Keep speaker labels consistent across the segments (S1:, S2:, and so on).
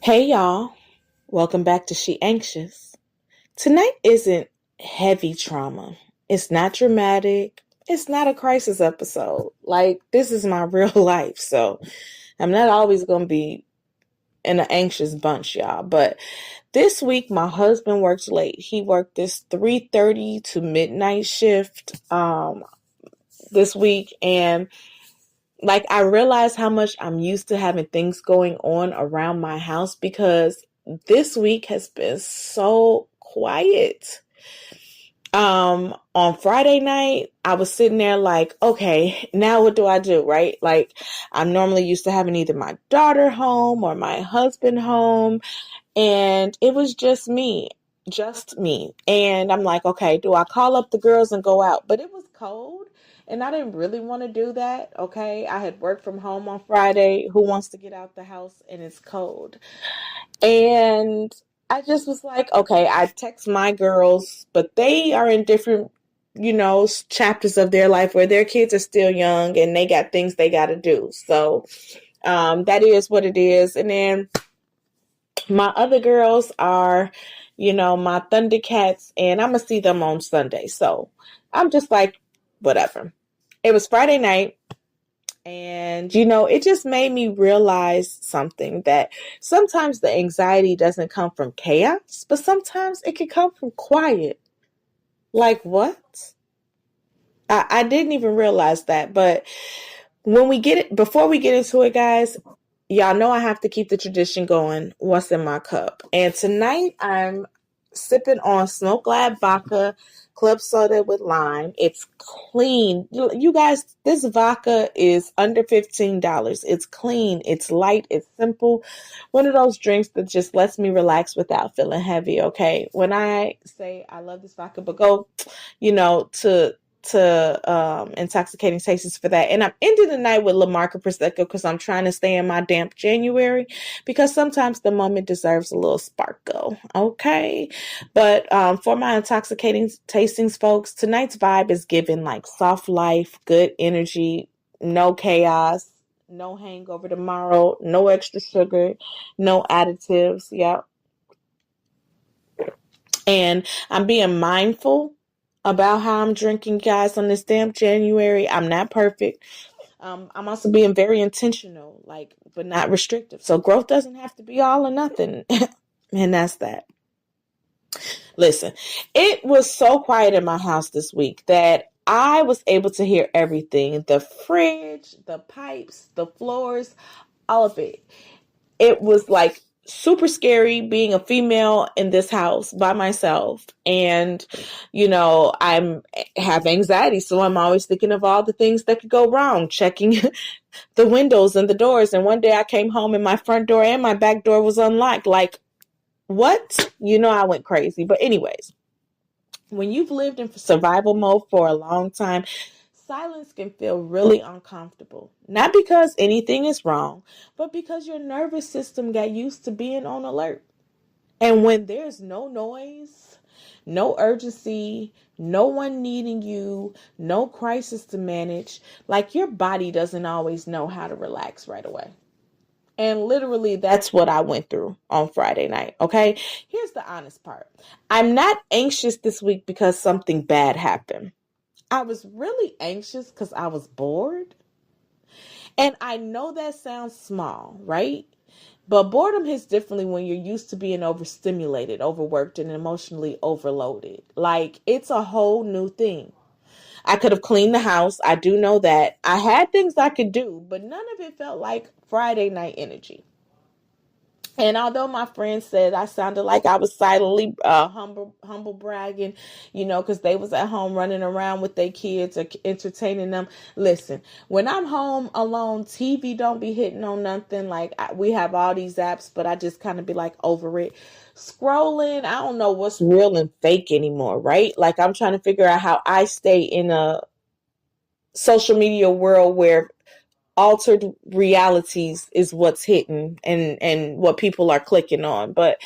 S1: Hey y'all, welcome back to She Anxious. Tonight isn't heavy trauma. It's not dramatic. It's not a crisis episode. Like, this is my real life, so I'm not always going to be in an anxious bunch, y'all. But this week, my husband worked late. He worked this 3:30 to midnight shift this week, and I realized how much I'm used to having things going on around my house because this week has been so quiet. On Friday night, I was sitting there like, okay, now what do I do, right? Like, I'm normally used to having either my daughter home or my husband home, and it was just me. And I'm like, okay, do I call up the girls and go out? But it was cold and I didn't really want to do that. Okay. I had worked from home on Friday. Who wants to get out the house and it's cold? And I just was like, okay, I text my girls, but they are in different, chapters of their life where their kids are still young and they got things they got to do. So, that is what it is. And then my other girls are, my Thundercats, and I'm going to see them on Sunday. So I'm just like, whatever. It was Friday night, and, it just made me realize something that sometimes the anxiety doesn't come from chaos, but sometimes it can come from quiet. Like what? I didn't even realize that, but before we get into it, guys, y'all know I have to keep the tradition going. What's in my cup? And tonight I'm sipping on Smoke Lab vodka, club soda with lime. It's clean. You guys, this vodka is under $15. It's clean. It's light. It's simple. One of those drinks that just lets me relax without feeling heavy. Okay. When I say I love this vodka, but go, to intoxicating tastes for that. And I'm ending the night with La Marca Prosecco because I'm trying to stay in my damp January because sometimes the moment deserves a little sparkle. Okay. But for my intoxicating tastings, folks, tonight's vibe is given like soft life, good energy, no chaos, no hangover tomorrow, no extra sugar, no additives. Yep. And I'm being mindful about how I'm drinking, guys, on this damn January. I'm not perfect. I'm also being very intentional, but not restrictive. So growth doesn't have to be all or nothing. And that's that. Listen, it was so quiet in my house this week that I was able to hear everything. The fridge, the pipes, the floors, all of it. It was like super scary being a female in this house by myself. And, I'm have anxiety. So I'm always thinking of all the things that could go wrong, checking the windows and the doors. And one day I came home and my front door and my back door was unlocked. Like, what? I went crazy. But anyways, when you've lived in survival mode for a long time, silence can feel really uncomfortable. Not because anything is wrong, but because your nervous system got used to being on alert. And when there's no noise, no urgency, no one needing you, no crisis to manage, like your body doesn't always know how to relax right away. And literally, that's what I went through on Friday night. Okay. Here's the honest part. I'm not anxious this week because something bad happened. I was really anxious because I was bored. And I know that sounds small, right? But boredom hits differently when you're used to being overstimulated, overworked, and emotionally overloaded. Like, it's a whole new thing. I could have cleaned the house. I do know that. I had things I could do, but none of it felt like Friday night energy. And although my friends said I sounded like I was silently humble bragging, because they was at home running around with their kids or entertaining them. Listen, when I'm home alone, TV don't be hitting on nothing. We have all these apps, but I just kind of be like over it. Scrolling, I don't know what's real and fake anymore, right? Like I'm trying to figure out how I stay in a social media world where altered realities is what's hitting and what people are clicking on. But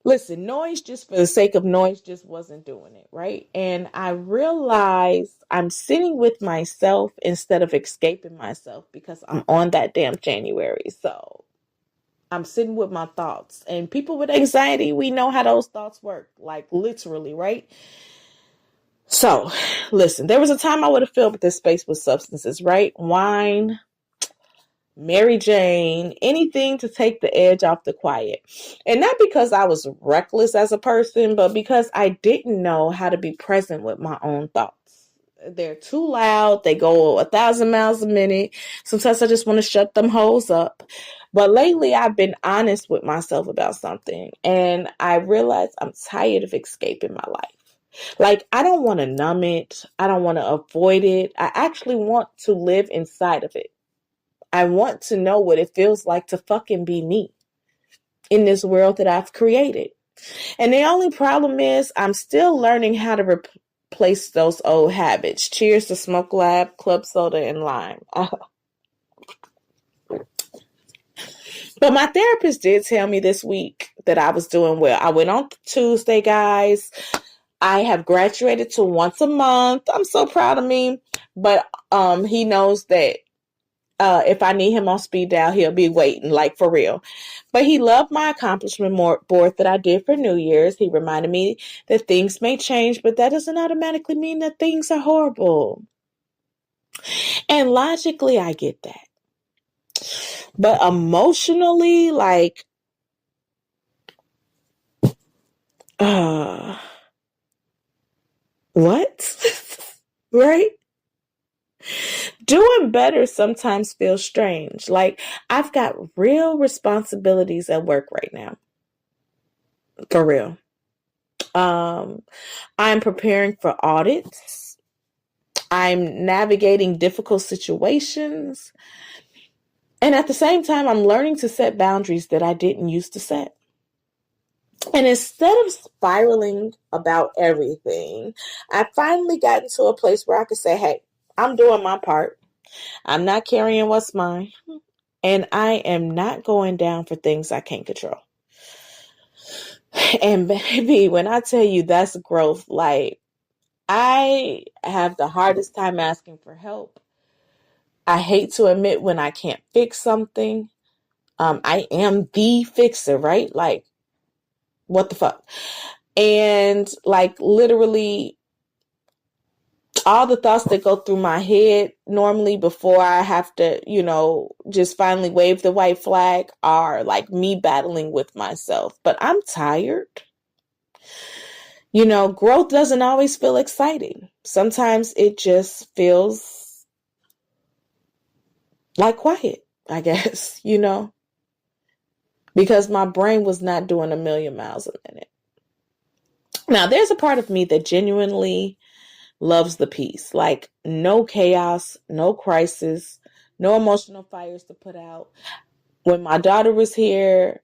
S1: listen, noise just for the sake of noise just wasn't doing it, right? And I realized I'm sitting with myself instead of escaping myself because I'm on that damn January. So I'm sitting with my thoughts. And people with anxiety, we know how those thoughts work. Like literally, right? So, listen, there was a time I would have filled this space with substances, right? Wine, Mary Jane, anything to take the edge off the quiet. And not because I was reckless as a person, but because I didn't know how to be present with my own thoughts. They're too loud. They go 1,000 miles a minute. Sometimes I just want to shut them hoes up. But lately I've been honest with myself about something. And I realized I'm tired of escaping my life. Like, I don't want to numb it. I don't want to avoid it. I actually want to live inside of it. I want to know what it feels like to fucking be me in this world that I've created. And the only problem is I'm still learning how to replace those old habits. Cheers to Smoke Lab, Club Soda, and Lime. But my therapist did tell me this week that I was doing well. I went on Tuesday, guys. I have graduated to once a month. I'm so proud of me. But he knows that if I need him on speed dial, he'll be waiting, like for real. But he loved my accomplishment board that I did for New Year's. He reminded me that things may change, but that doesn't automatically mean that things are horrible. And logically, I get that. But emotionally, like, what? Right? Doing better sometimes feels strange. Like, I've got real responsibilities at work right now. For real. I'm preparing for audits. I'm navigating difficult situations. And at the same time, I'm learning to set boundaries that I didn't used to set. And instead of spiraling about everything, I finally gotten to a place where I could say, hey, I'm doing my part. I'm not carrying what's mine. And I am not going down for things I can't control. And baby, when I tell you that's growth, like, I have the hardest time asking for help. I hate to admit when I can't fix something. I am the fixer, right? Like, what the fuck? And like literally all the thoughts that go through my head normally before I have to, just finally wave the white flag are like me battling with myself. But I'm tired. Growth doesn't always feel exciting. Sometimes it just feels like quiet, I guess, because my brain was not doing 1,000,000 miles a minute. Now, there's a part of me that genuinely loves the peace, like no chaos, no crisis, no emotional fires to put out. When my daughter was here,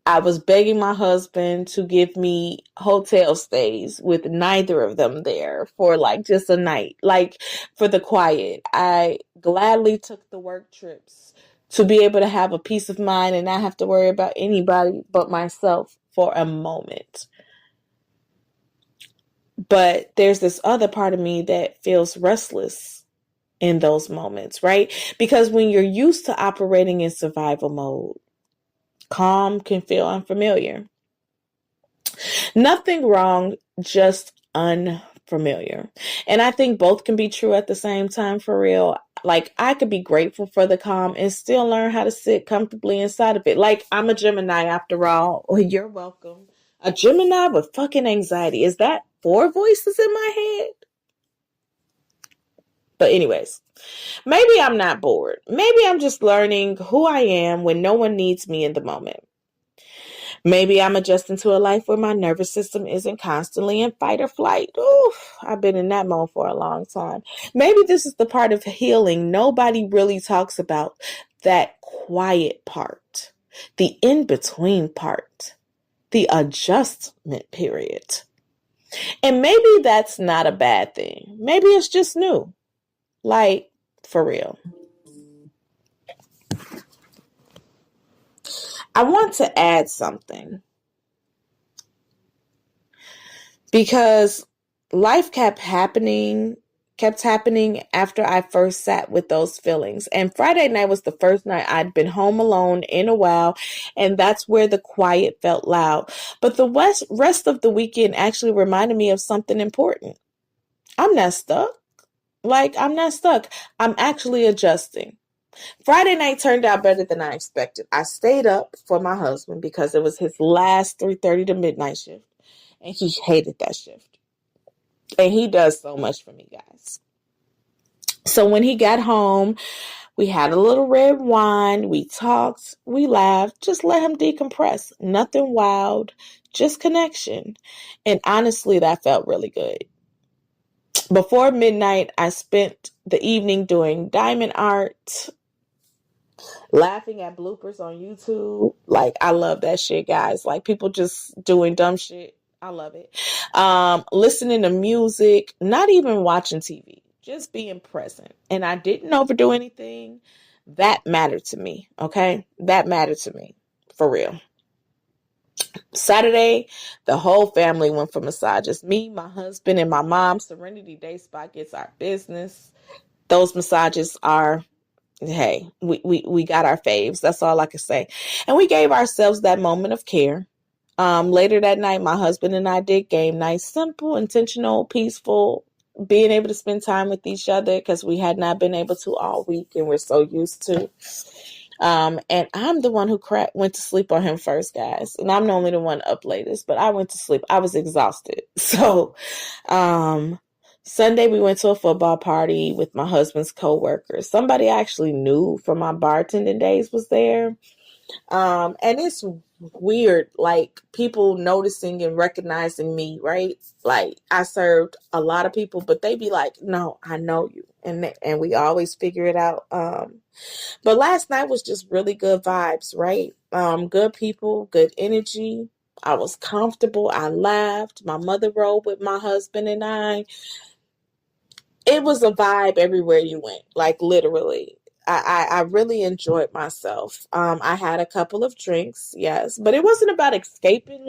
S1: I was begging my husband to give me hotel stays with neither of them there for like just a night, like for the quiet. I gladly took the work trips to be able to have a peace of mind and not have to worry about anybody but myself for a moment. But there's this other part of me that feels restless in those moments, right? Because when you're used to operating in survival mode, calm can feel unfamiliar. Nothing wrong, just unfamiliar. And I think both can be true at the same time, for real. Like, I could be grateful for the calm and still learn how to sit comfortably inside of it. Like, I'm a Gemini after all. Oh, you're welcome. A Gemini with fucking anxiety. Is that 4 voices in my head? But anyways, maybe I'm not bored. Maybe I'm just learning who I am when no one needs me in the moment. Maybe I'm adjusting to a life where my nervous system isn't constantly in fight or flight. Oof, I've been in that mode for a long time. Maybe this is the part of healing nobody really talks about, that quiet part, the in-between part, the adjustment period. And maybe that's not a bad thing. Maybe it's just new. Like, for real. I want to add something because life kept happening kept happening after I first sat with those feelings. And Friday night was the first night I'd been home alone in a while, and that's where the quiet felt loud. But the rest of the weekend actually reminded me of something important. I'm not stuck. I'm not stuck. I'm actually adjusting. Friday night turned out better than I expected. I stayed up for my husband because it was his last 3:30 to midnight shift, and he hated that shift. And he does so much for me, guys. So when he got home, we had a little red wine, we talked, we laughed, just let him decompress. Nothing wild, just connection. And honestly, that felt really good. Before midnight, I spent the evening doing diamond art, laughing at bloopers on YouTube. I love that shit, guys. People just doing dumb shit. I love it. Listening to music, not even watching TV, just being present. And I didn't overdo anything. That mattered to me. Okay. That mattered to me for real. Saturday, the whole family went for massages. Me, my husband, and my mom. Serenity Day Spa gets our business. Those massages are, hey, we got our faves. That's all I can say. And we gave ourselves that moment of care. Later that night, my husband and I did game night. Simple, intentional, peaceful, being able to spend time with each other because we had not been able to all week and we're so used to. And I'm the one who went to sleep on him first, guys. And I'm normally the one up latest, but I went to sleep. I was exhausted. So, Sunday we went to a football party with my husband's coworkers. Somebody I actually knew from my bartending days was there. And it's weird, people noticing and recognizing me, right? I served a lot of people, but they be like, "No, I know you," and we always figure it out. But last night was just really good vibes, right? Good people, good energy. I was comfortable. I laughed. My mother rode with my husband and I. It was a vibe everywhere you went, literally. I really enjoyed myself. I had a couple of drinks, yes, but it wasn't about escaping.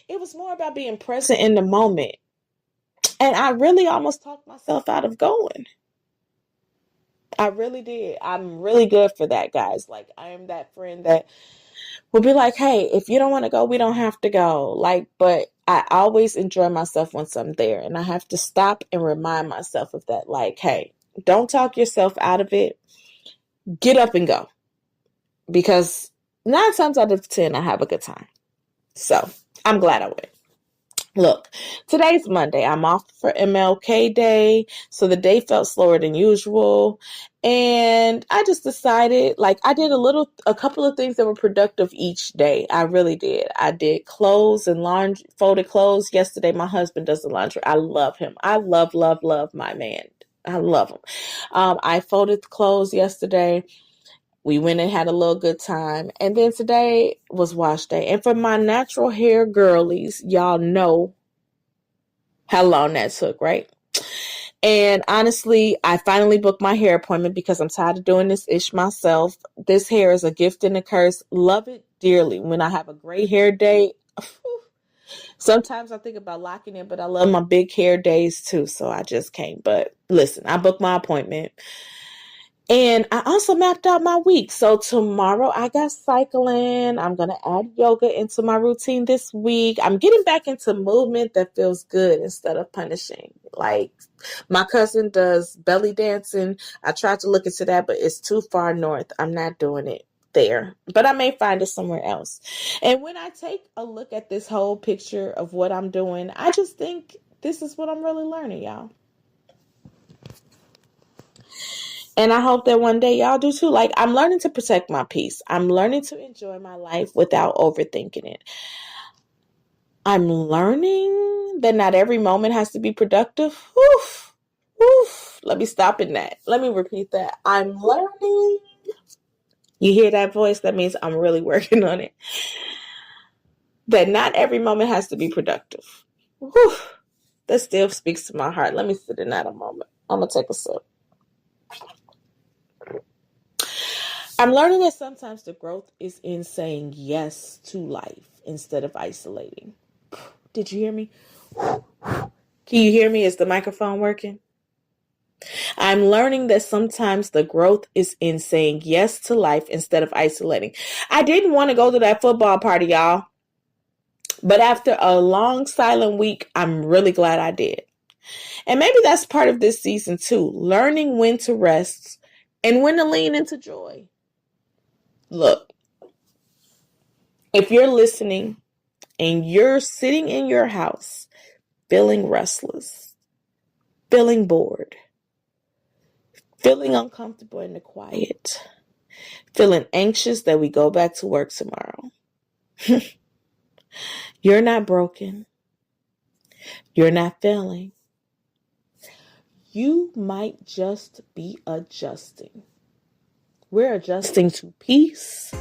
S1: It was more about being present in the moment. And I really almost talked myself out of going. I really did. I'm really good for that, guys. I am that friend that will be like, hey, if you don't want to go, we don't have to go. But I always enjoy myself once I'm there. And I have to stop and remind myself of that. Hey, don't talk yourself out of it. Get up and go. Because 9 times out of 10, I have a good time. So I'm glad I went. Look, today's Monday. I'm off for MLK Day, so the day felt slower than usual. And I just decided, I did a couple of things that were productive each day. I really did. I did clothes and laundry, folded clothes. Yesterday, my husband does the laundry. I love him. I love, love, love my man. I love him. I folded the clothes yesterday. We went and had a little good time. And then today was wash day. And for my natural hair girlies, y'all know how long that took, right? And honestly, I finally booked my hair appointment because I'm tired of doing this ish myself. This hair is a gift and a curse. Love it dearly. When I have a great hair day, sometimes I think about locking in, but I love my big hair days too. So I just can't. But listen, I booked my appointment. And I also mapped out my week. So tomorrow I got cycling. I'm going to add yoga into my routine this week. I'm getting back into movement that feels good instead of punishing. My cousin does belly dancing. I tried to look into that, but it's too far north. I'm not doing it there, but I may find it somewhere else. And when I take a look at this whole picture of what I'm doing, I just think this is what I'm really learning, y'all. And I hope that one day y'all do too. I'm learning to protect my peace. I'm learning to enjoy my life without overthinking it. I'm learning that not every moment has to be productive. Oof. Oof. Let me stop in that. Let me repeat that. I'm learning. You hear that voice? That means I'm really working on it. That not every moment has to be productive. Oof. That still speaks to my heart. Let me sit in that a moment. I'm going to take a sip. I'm learning that sometimes the growth is in saying yes to life instead of isolating. Did you hear me? Can you hear me? Is the microphone working? I'm learning that sometimes the growth is in saying yes to life instead of isolating. I didn't want to go to that football party, y'all. But after a long silent week, I'm really glad I did. And maybe that's part of this season too, learning when to rest and when to lean into joy. Look, if you're listening and you're sitting in your house feeling restless, feeling bored, feeling uncomfortable in the quiet, feeling anxious that we go back to work tomorrow, you're not broken. You're not failing. You might just be adjusting. We're adjusting to peace,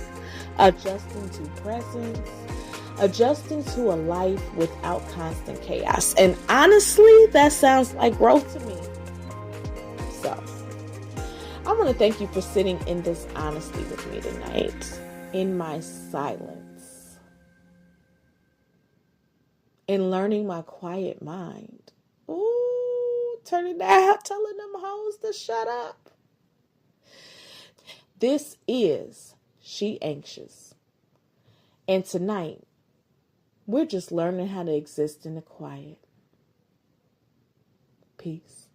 S1: adjusting to presence, adjusting to a life without constant chaos. And honestly, that sounds like growth to me. So, I want to thank you for sitting in this honesty with me tonight, in my silence, in learning my quiet mind. Ooh, turning that, telling them hoes to shut up. This is She Anxious. And tonight, we're just learning how to exist in the quiet. Peace.